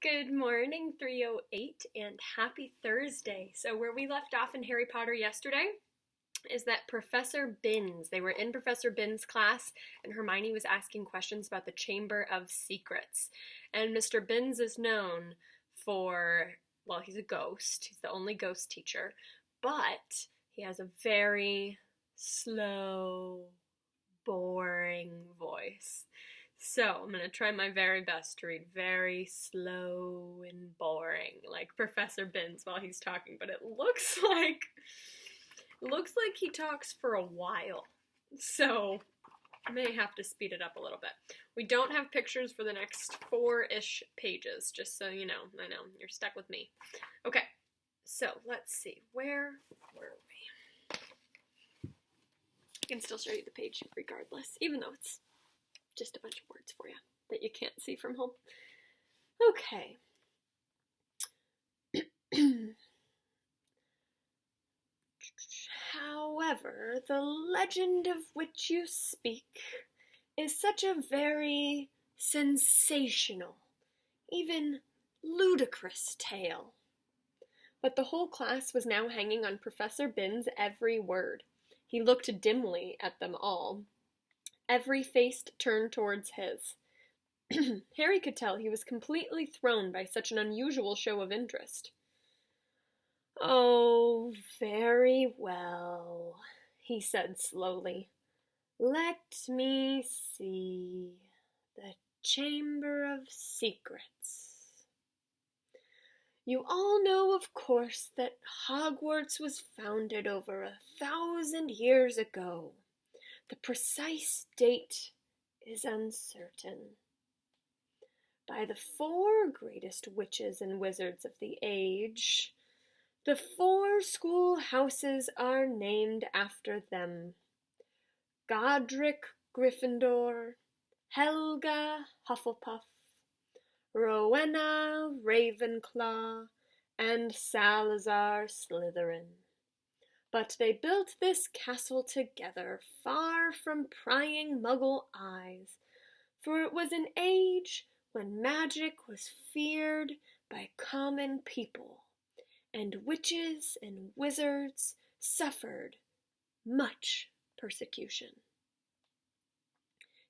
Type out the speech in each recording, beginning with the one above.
Good morning, 308, and happy Thursday. So where we left off in Harry Potter yesterday is that Professor Binns, they were in Professor Binns' class, and Hermione was asking questions about the Chamber of Secrets. And Mr. Binns is known for, well, he's a ghost. He's the only ghost teacher, but he has a very slow, boring voice. So I'm going to try my very best to read very slow and boring, like Professor Binns while he's talking, but it looks like he talks for a while. So I may have to speed it up a little bit. We don't have pictures for the next 4-ish pages, just so you know. I know, you're stuck with me. Okay, so let's see. Where were we? I can still show you the page regardless, even though it's just a bunch of words for you that you can't see from home. Okay. However, the legend of which you speak is such a very sensational, even ludicrous tale. But the whole class was now hanging on Professor Binns' every word. He looked dimly at them all. Every face turned towards his. Harry could tell he was completely thrown by such an unusual show of interest. "Oh, very well," he said slowly. "Let me see. The Chamber of Secrets. You all know, of course, that Hogwarts was founded over 1,000 years ago. The precise date is uncertain. By the 4 greatest witches and wizards of the age. The 4 schoolhouses are named after them. Godric Gryffindor, Helga Hufflepuff, Rowena Ravenclaw, and Salazar Slytherin. But they built this castle together, far from prying Muggle eyes, for it was an age when magic was feared by common people, and witches and wizards suffered much persecution."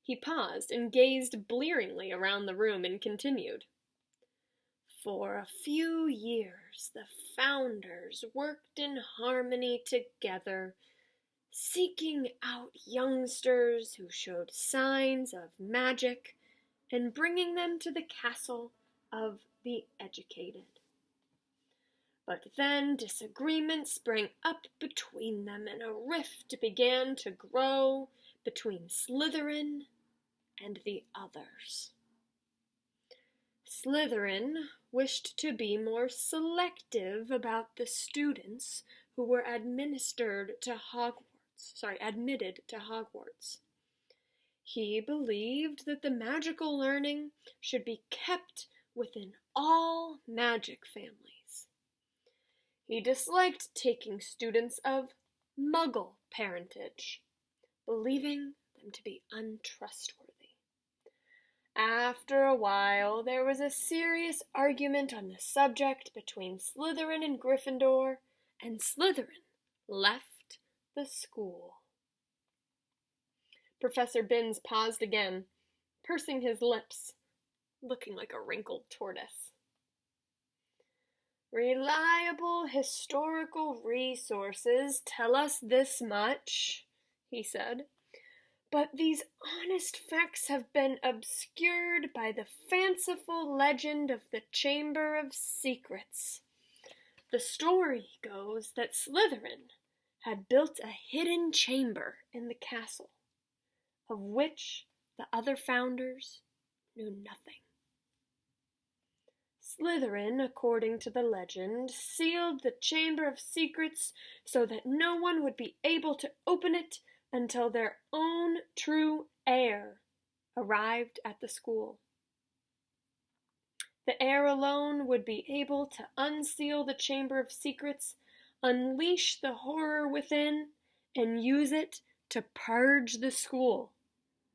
He paused and gazed blearingly around the room and continued. "For a few years the founders worked in harmony together, seeking out youngsters who showed signs of magic and bringing them to the castle of the educated. But then disagreement sprang up between them, and a rift began to grow between Slytherin and the others. Slytherin wished to be more selective about the students who were admitted to Hogwarts. He believed that the magical learning should be kept within all magic families. He disliked taking students of Muggle parentage, believing them to be untrustworthy. After a while, there was a serious argument on the subject between Slytherin and Gryffindor, and Slytherin left the school." Professor Binns paused again, pursing his lips, looking like a wrinkled tortoise. "Reliable historical resources tell us this much," he said. "But these honest facts have been obscured by the fanciful legend of the Chamber of Secrets. The story goes that Slytherin had built a hidden chamber in the castle, of which the other founders knew nothing. Slytherin, according to the legend, sealed the Chamber of Secrets so that no one would be able to open it until their own true heir arrived at the school. The heir alone would be able to unseal the Chamber of Secrets, unleash the horror within, and use it to purge the school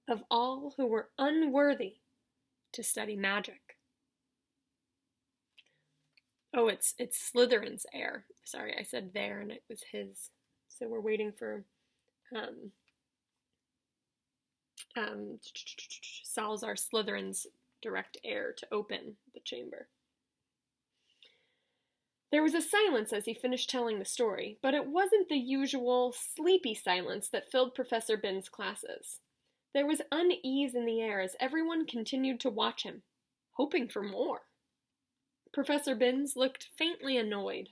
of all who were unworthy to study magic." Oh, it's Slytherin's heir. Sorry, I said there and it was his. So we're waiting for um, Salazar Slytherin's direct heir to open the chamber. There was a silence as he finished telling the story, but it wasn't the usual sleepy silence that filled Professor Binns' classes. There was unease in the air as everyone continued to watch him, hoping for more. Professor Binns looked faintly annoyed.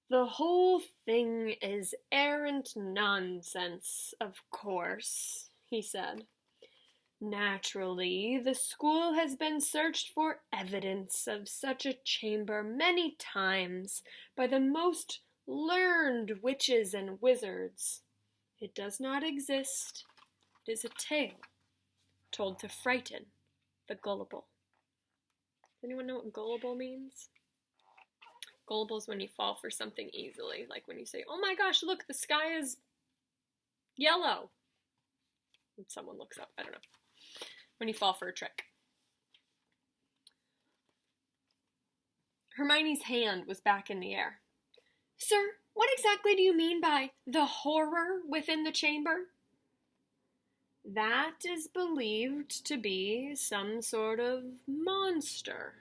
The whole thing is arrant nonsense, of course, he said. Naturally, the school has been searched for evidence of such a chamber many times by the most learned witches and wizards. It does not exist. It is a tale told to frighten the gullible. Does anyone know what gullible means? Gullible is when you fall for something easily, like when you say, "Oh my gosh, look, the sky is yellow." And someone looks up, I don't know. When you fall for a trick. Hermione's hand was back in the air. Sir, what exactly do you mean by the horror within the chamber? That is believed to be some sort of monster,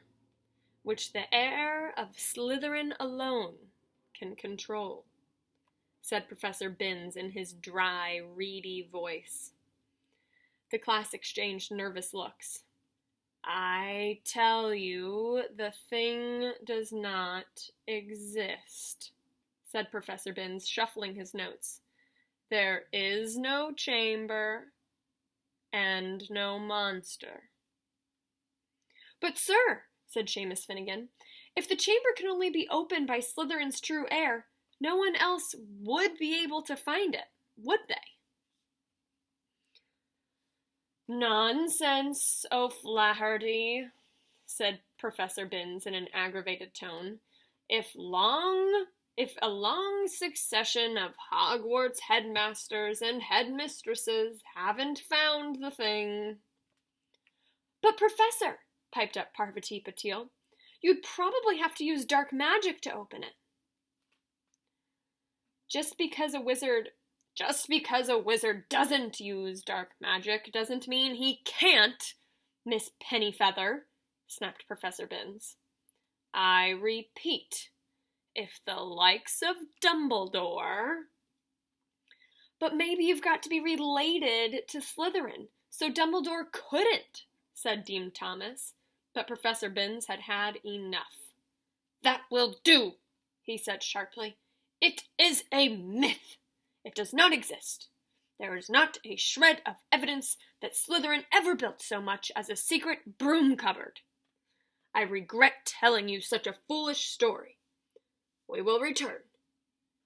which the heir of Slytherin alone can control, said Professor Binns in his dry, reedy voice. The class exchanged nervous looks. I tell you, the thing does not exist, said Professor Binns, shuffling his notes. There is no chamber and no monster. But, sir, said Seamus Finnegan, if the chamber can only be opened by Slytherin's true heir, no one else would be able to find it, would they? Nonsense, O'Flaherty, said Professor Binns in an aggravated tone. If a long succession of Hogwarts headmasters and headmistresses haven't found the thing... But, Professor, piped up Parvati Patil, you'd probably have to use dark magic to open it. Just because a wizard doesn't use dark magic doesn't mean he can't, Miss Pennyfeather, snapped Professor Binns. I repeat, if the likes of Dumbledore... But maybe you've got to be related to Slytherin, so Dumbledore couldn't, said Dean Thomas, but Professor Binns had had enough. That will do, he said sharply. It is a myth. It does not exist. There is not a shred of evidence that Slytherin ever built so much as a secret broom cupboard. I regret telling you such a foolish story. We will return,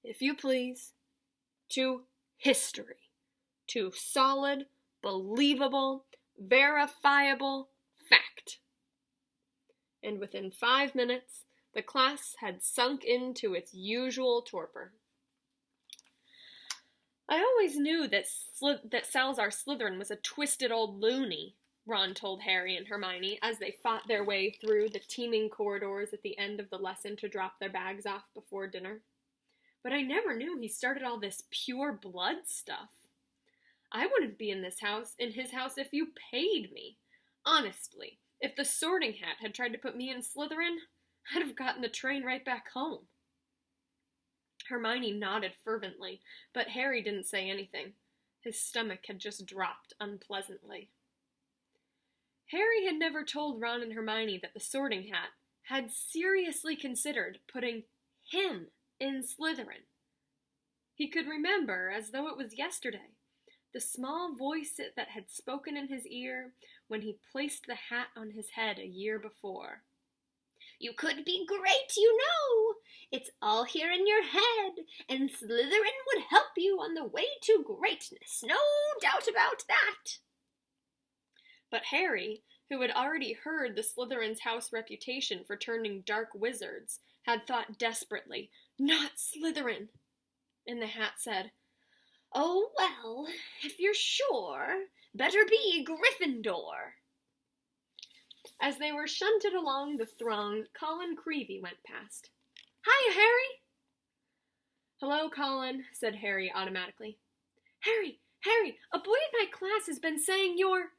if you please, to history, to solid, believable, verifiable fact. And within 5 minutes, the class had sunk into its usual torpor. I always knew that Salazar Slytherin was a twisted old loony, Ron told Harry and Hermione as they fought their way through the teeming corridors at the end of the lesson to drop their bags off before dinner. But I never knew he started all this pure blood stuff. I wouldn't be in his house if you paid me. Honestly, if the Sorting Hat had tried to put me in Slytherin, I'd have gotten the train right back home. Hermione nodded fervently, but Harry didn't say anything. His stomach had just dropped unpleasantly. Harry had never told Ron and Hermione that the Sorting Hat had seriously considered putting him in Slytherin. He could remember, as though it was yesterday, the small voice that had spoken in his ear when he placed the hat on his head a year before. You could be great, you know. It's all here in your head, and Slytherin would help you on the way to greatness, no doubt about that. But Harry, who had already heard the Slytherin's house reputation for turning dark wizards, had thought desperately, not Slytherin. And the hat said, Oh, well, if you're sure, better be Gryffindor. As they were shunted along the throng, Colin Creevey went past. "Hiya, Harry!" "Hello, Colin," said Harry automatically. Harry! A boy in my class has been saying you're—"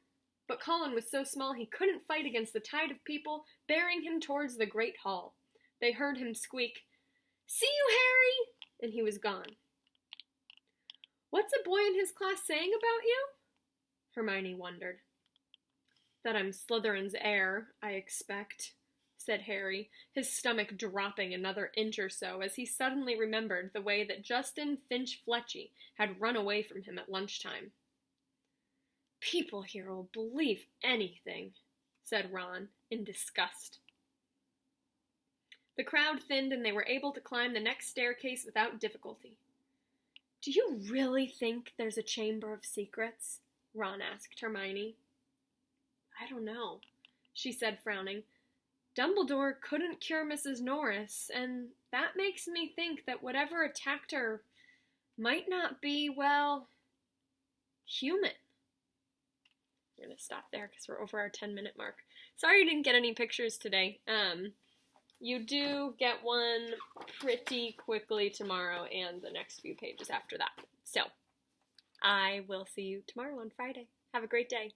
But Colin was so small he couldn't fight against the tide of people bearing him towards the great hall. They heard him squeak, "See you, Harry!" and he was gone. "What's a boy in his class saying about you?" Hermione wondered. "That I'm Slytherin's heir, I expect," said Harry, his stomach dropping another inch or so as he suddenly remembered the way that Justin Finch-Fletchy had run away from him at lunchtime. "People here will believe anything," said Ron, in disgust. The crowd thinned and they were able to climb the next staircase without difficulty. "Do you really think there's a Chamber of Secrets?" Ron asked Hermione. "I don't know," she said, frowning. "Dumbledore couldn't cure Mrs. Norris, and that makes me think that whatever attacked her might not be, well, human." I'm going to stop there because we're over our 10-minute mark. Sorry you didn't get any pictures today. You do get one pretty quickly tomorrow and the next few pages after that. So, I will see you tomorrow on Friday. Have a great day.